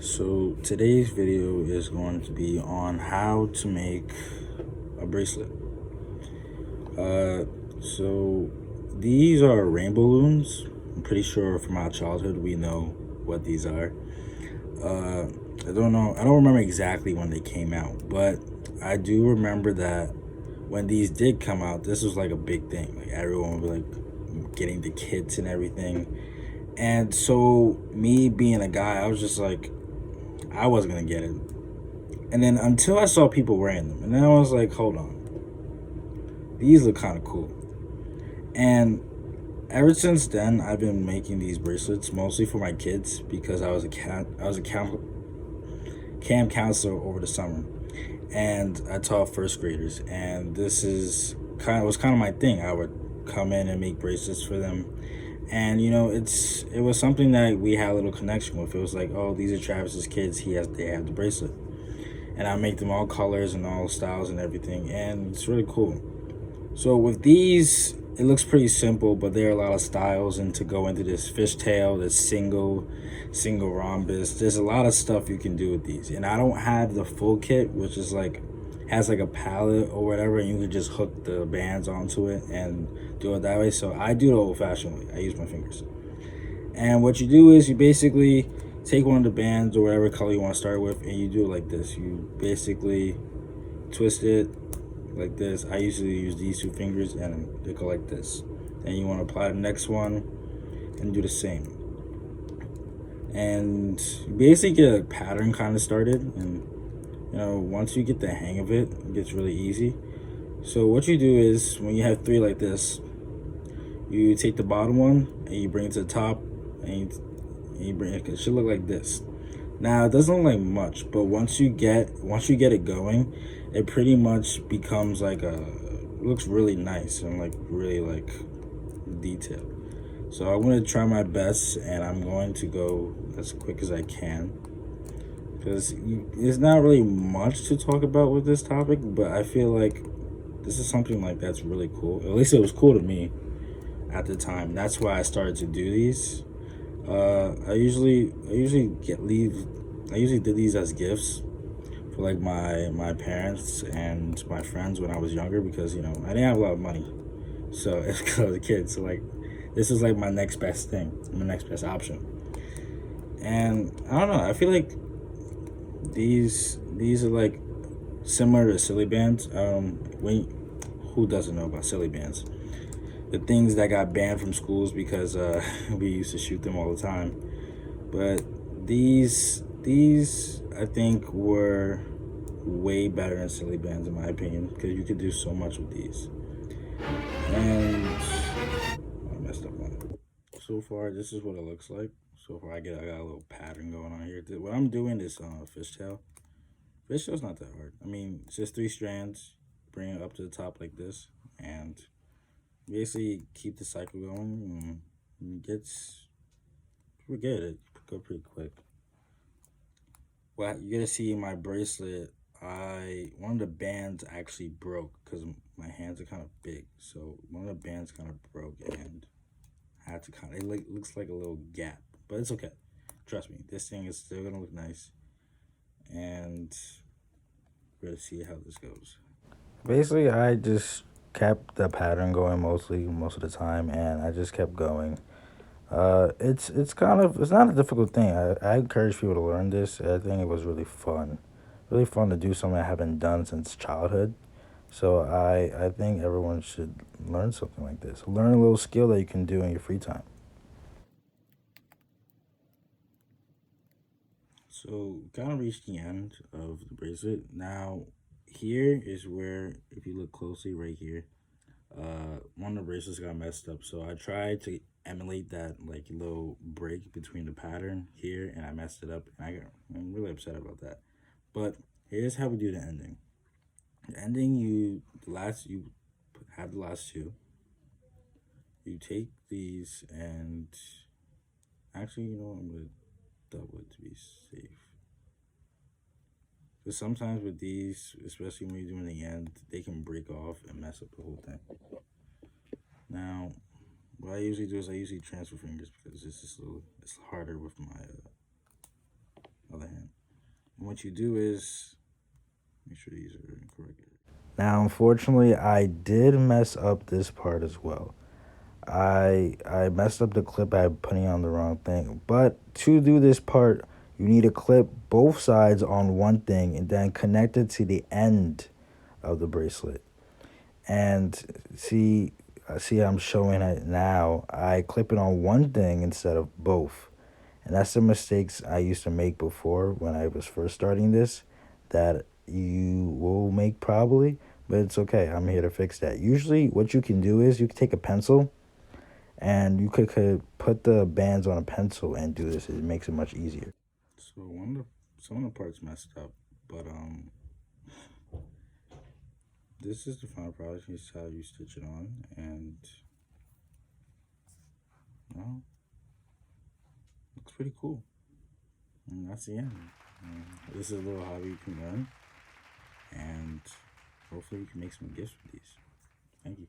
So today's video is going to be on how to make a bracelet. So these are rainbow looms. I'm pretty sure from our childhood we know what these are. I don't know. I don't remember exactly when they came out, but I do remember that when these did come out, this was like a big thing. Like everyone would be like getting the kits and everything. And so me being a guy, I was just like, I wasn't gonna get it. And then until I saw people wearing them, and then I was like, hold on, these look kind of cool. And ever since then, I've been making these bracelets mostly for my kids because I was a camp counselor over the summer, and I taught first graders. And this is kind of my thing. I would come in and make bracelets for them, and it was something that we had a little connection with. It was like, oh, these are Travis's kids. They have the bracelet, and I make them all colors and all styles and everything, and it's really cool. So with these, it looks pretty simple, but there are a lot of styles, and to go into this fishtail, this single rhombus, there's a lot of stuff you can do with these. And I don't have the full kit, which is like has like a palette or whatever, and you can just hook the bands onto it and do it that way. So I do the old-fashioned way. I use my fingers. And what you do is you basically take one of the bands or whatever color you want to start with, and you do it like this. You basically twist it like this. I usually use these two fingers and they go like this. Then you want to apply the next one and do the same. And you basically get a pattern kind of started, and once you get the hang of it, it gets really easy. So what you do is when you have three like this, you take the bottom one and you bring it to the top, and you bring it. It should look like this. Now it doesn't look like much, but once you get it going, it pretty much becomes like it looks really nice and like really like detailed. So I'm gonna try my best, and I'm going to go as quick as I can because there's not really much to talk about with this topic, but I feel like this is something like that's really cool. At least it was cool to me at the time. That's why I started to do these. I usually did these as gifts for like my parents and my friends when I was younger, because I didn't have a lot of money, so because I was a kid. So like this is like my next best thing, my next best option. And I don't know. I feel like these are like similar to silly bands. When who doesn't know about silly bands? The things that got banned from schools because we used to shoot them all the time. But these I think were way better than silly bands in my opinion, because you could do so much with these. And I messed up on it. So far, this is what it looks like. So far, I got a little pattern going on here. What I'm doing is fishtail. Fishtail's not that hard. I mean, it's just three strands. Bring it up to the top like this, and basically keep the cycle going, and it gets pretty good. It go pretty quick. Well, you gotta see my bracelet. One of the bands actually broke because my hands are kind of big, so one of the bands kind of broke, and I had to looks like a little gap, but it's okay. Trust me, this thing is still gonna look nice, and we're gonna see how this goes. Basically, I just kept the pattern going most of the time, and I just kept going. It's not a difficult thing. I encourage people to learn this. I think it was really fun to do something I haven't done since childhood. So I think everyone should learn something like this. Learn a little skill that you can do in your free time. So kind of reached the end of the bracelet. Now here is where, if you look closely right here, one of the bracelets got messed up. So I tried to emulate that like little break between the pattern here, and I messed it up. And I'm really upset about that. But here's how we do the ending. The ending, you have the last two. You take these and actually, I'm gonna double it to be safe. Because sometimes with these, especially when you're doing the end, they can break off and mess up the whole thing. Now, what I usually do is I usually transfer fingers because it's harder with my other hand. what you do is make sure these are correct. Now, unfortunately, I did mess up this part as well. I messed up the clip by putting on the wrong thing. But to do this part, you need to clip both sides on one thing and then connect it to the end of the bracelet. And see I'm showing it now. I clip it on one thing instead of both. And that's the mistakes I used to make before when I was first starting this that you will make probably, but it's okay. I'm here to fix that. Usually what you can do is you can take a pencil and you could put the bands on a pencil and do this. It makes it much easier. So some of the parts messed up, but this is the final product. This is how you stitch it on, and well, looks pretty cool. And that's the end. This is a little hobby you can learn, and hopefully you can make some gifts with these. Thank you.